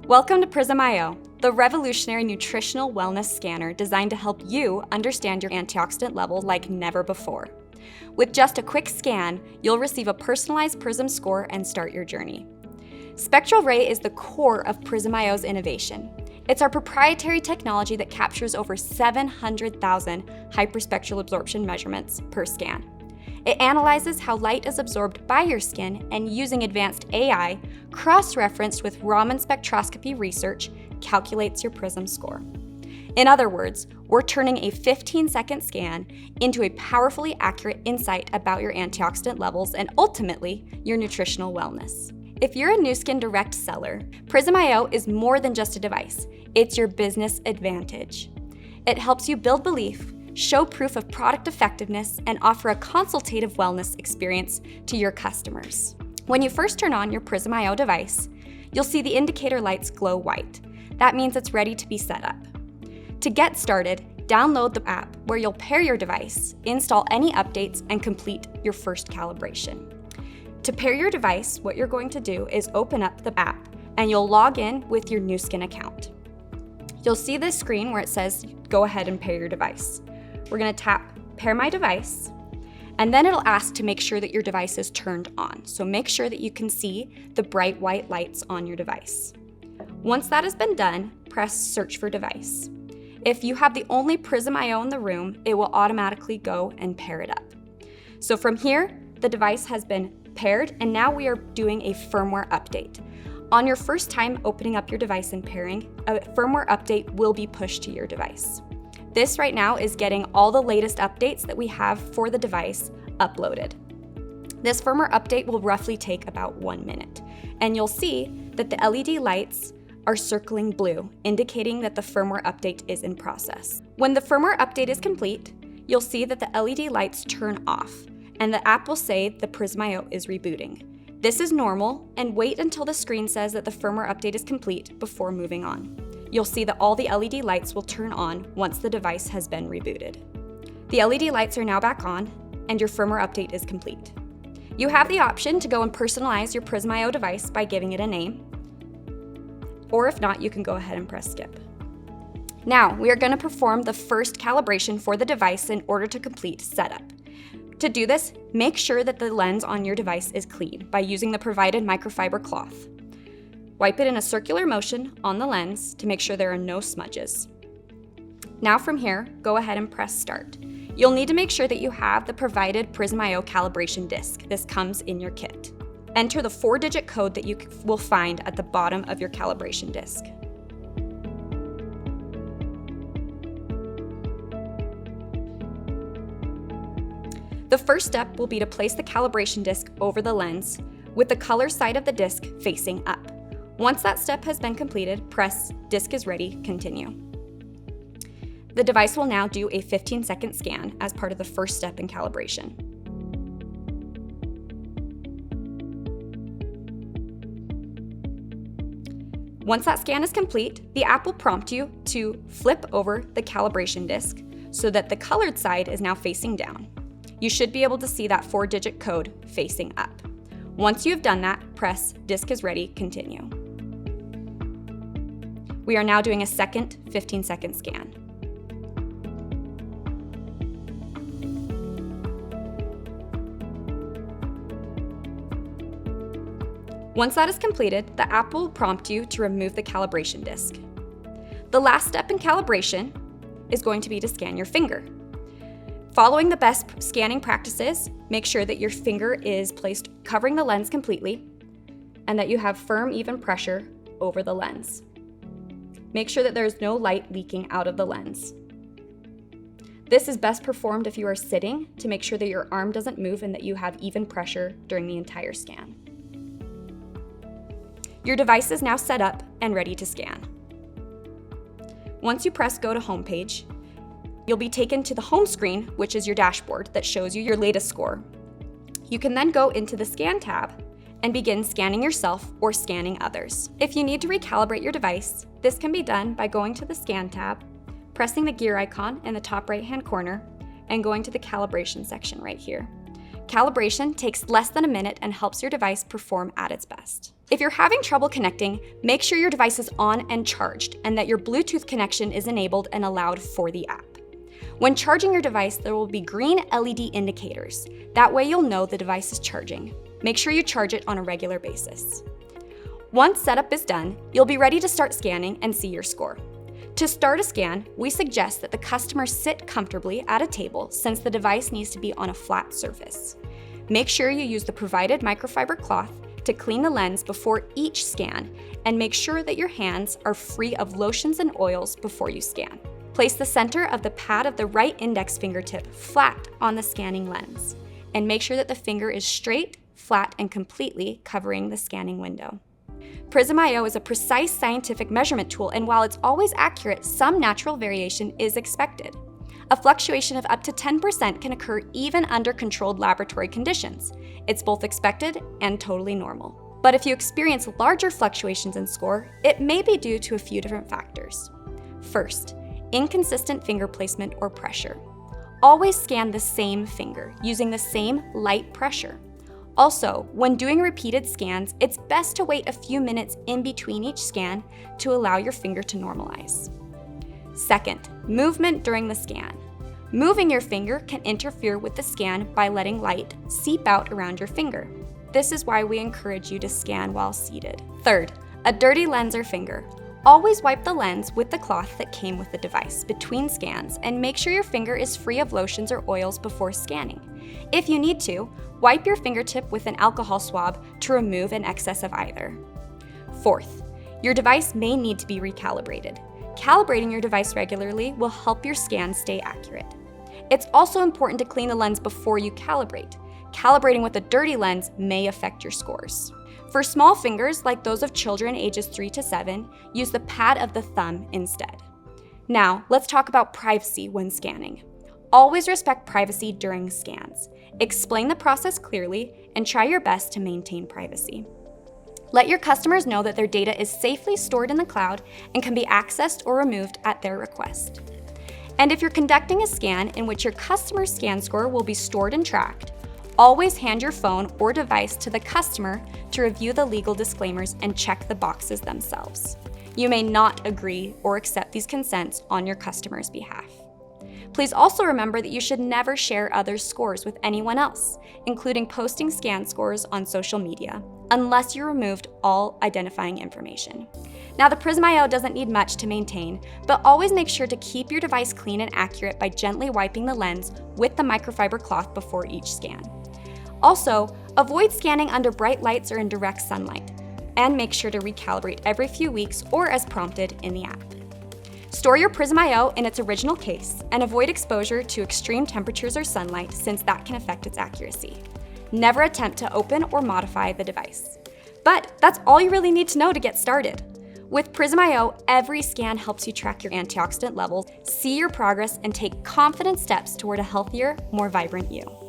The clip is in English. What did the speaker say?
Welcome to Prism IO, the revolutionary nutritional wellness scanner designed to help you understand your antioxidant level like never before. With just a quick scan, you'll receive a personalized Prism score and start your journey. Spectral Ray is the core of Prism IO's innovation. It's our proprietary technology that captures over 700,000 hyperspectral absorption measurements per scan. It analyzes how light is absorbed by your skin and, using advanced AI, cross-referenced with Raman spectroscopy research, calculates your Prism score. In other words, we're turning a 15-second scan into a powerfully accurate insight about your antioxidant levels and ultimately your nutritional wellness. If you're a Nu Skin direct seller, Prism IO is more than just a device. It's your business advantage. It helps you build belief, show proof of product effectiveness, and offer a consultative wellness experience to your customers. When you first turn on your Prism IO device, you'll see the indicator lights glow white. That means it's ready to be set up. To get started, download the app where you'll pair your device, install any updates, and complete your first calibration. To pair your device, what you're going to do is open up the app and you'll log in with your Nu Skin account. You'll see this screen where it says, go ahead and pair your device. We're going to tap Pair My Device, and then it'll ask to make sure that your device is turned on. So make sure that you can see the bright white lights on your device. Once that has been done, press Search for Device. If you have the only Prism IO in the room, it will automatically go and pair it up. So from here, the device has been paired, and now we are doing a firmware update. On your first time opening up your device and pairing, a firmware update will be pushed to your device. This right now is getting all the latest updates that we have for the device uploaded. This firmware update will roughly take about 1 minute, and you'll see that the LED lights are circling blue, indicating that the firmware update is in process. When the firmware update is complete, you'll see that the LED lights turn off, and the app will say the Prism IO is rebooting. This is normal, and wait until the screen says that the firmware update is complete before moving on. You'll see that all the LED lights will turn on once the device has been rebooted. The LED lights are now back on, and your firmware update is complete. You have the option to go and personalize your Prism IO device by giving it a name, or if not, you can go ahead and press skip. Now, we are going to perform the first calibration for the device in order to complete setup. To do this, make sure that the lens on your device is clean by using the provided microfiber cloth. Wipe it in a circular motion on the lens to make sure there are no smudges. Now from here, go ahead and press start. You'll need to make sure that you have the provided Prism IO calibration disc. This comes in your kit. Enter the 4-digit code that you will find at the bottom of your calibration disc. The first step will be to place the calibration disc over the lens with the color side of the disc facing up. Once that step has been completed, press Disc is ready, continue. The device will now do a 15-second scan as part of the first step in calibration. Once that scan is complete, the app will prompt you to flip over the calibration disc so that the colored side is now facing down. You should be able to see that 4-digit code facing up. Once you have done that, press Disc is ready, continue. We are now doing a second 15-second scan. Once that is completed, the app will prompt you to remove the calibration disc. The last step in calibration is going to be to scan your finger. Following the best scanning practices, make sure that your finger is placed covering the lens completely and that you have firm, even pressure over the lens. Make sure that there is no light leaking out of the lens. This is best performed if you are sitting to make sure that your arm doesn't move and that you have even pressure during the entire scan. Your device is now set up and ready to scan. Once you press Go to Homepage, you'll be taken to the home screen, which is your dashboard that shows you your latest score. You can then go into the Scan tab and begin scanning yourself or scanning others. If you need to recalibrate your device, this can be done by going to the Scan tab, pressing the gear icon in the top right-hand corner, and going to the calibration section right here. Calibration takes less than a minute and helps your device perform at its best. If you're having trouble connecting, make sure your device is on and charged and that your Bluetooth connection is enabled and allowed for the app. When charging your device, there will be green LED indicators. That way you'll know the device is charging. Make sure you charge it on a regular basis. Once setup is done, you'll be ready to start scanning and see your score. To start a scan, we suggest that the customer sit comfortably at a table since the device needs to be on a flat surface. Make sure you use the provided microfiber cloth to clean the lens before each scan, and make sure that your hands are free of lotions and oils before you scan. Place the center of the pad of the right index fingertip flat on the scanning lens, and make sure that the finger is straight, flat, and completely covering the scanning window. Prism IO is a precise scientific measurement tool, and while it's always accurate, some natural variation is expected. A fluctuation of up to 10% can occur even under controlled laboratory conditions. It's both expected and totally normal. But if you experience larger fluctuations in score, it may be due to a few different factors. First, inconsistent finger placement or pressure. Always scan the same finger, using the same light pressure. Also, when doing repeated scans, it's best to wait a few minutes in between each scan to allow your finger to normalize. Second, movement during the scan. Moving your finger can interfere with the scan by letting light seep out around your finger. This is why we encourage you to scan while seated. Third, a dirty lens or finger. Always wipe the lens with the cloth that came with the device between scans, and make sure your finger is free of lotions or oils before scanning. If you need to, wipe your fingertip with an alcohol swab to remove an excess of either. Fourth, your device may need to be recalibrated. Calibrating your device regularly will help your scans stay accurate. It's also important to clean the lens before you calibrate. Calibrating with a dirty lens may affect your scores. For small fingers, like those of children ages 3 to 7, use the pad of the thumb instead. Now, let's talk about privacy when scanning. Always respect privacy during scans. Explain the process clearly and try your best to maintain privacy. Let your customers know that their data is safely stored in the cloud and can be accessed or removed at their request. And if you're conducting a scan in which your customer's scan score will be stored and tracked, always hand your phone or device to the customer to review the legal disclaimers and check the boxes themselves. You may not agree or accept these consents on your customer's behalf. Please also remember that you should never share others' scores with anyone else, including posting scan scores on social media, unless you removed all identifying information. Now, the Prism IO doesn't need much to maintain, but always make sure to keep your device clean and accurate by gently wiping the lens with the microfiber cloth before each scan. Also, avoid scanning under bright lights or in direct sunlight, and make sure to recalibrate every few weeks or as prompted in the app. Store your Prism IO in its original case and avoid exposure to extreme temperatures or sunlight, since that can affect its accuracy. Never attempt to open or modify the device. But that's all you really need to know to get started. With Prism IO, every scan helps you track your antioxidant levels, see your progress, and take confident steps toward a healthier, more vibrant you.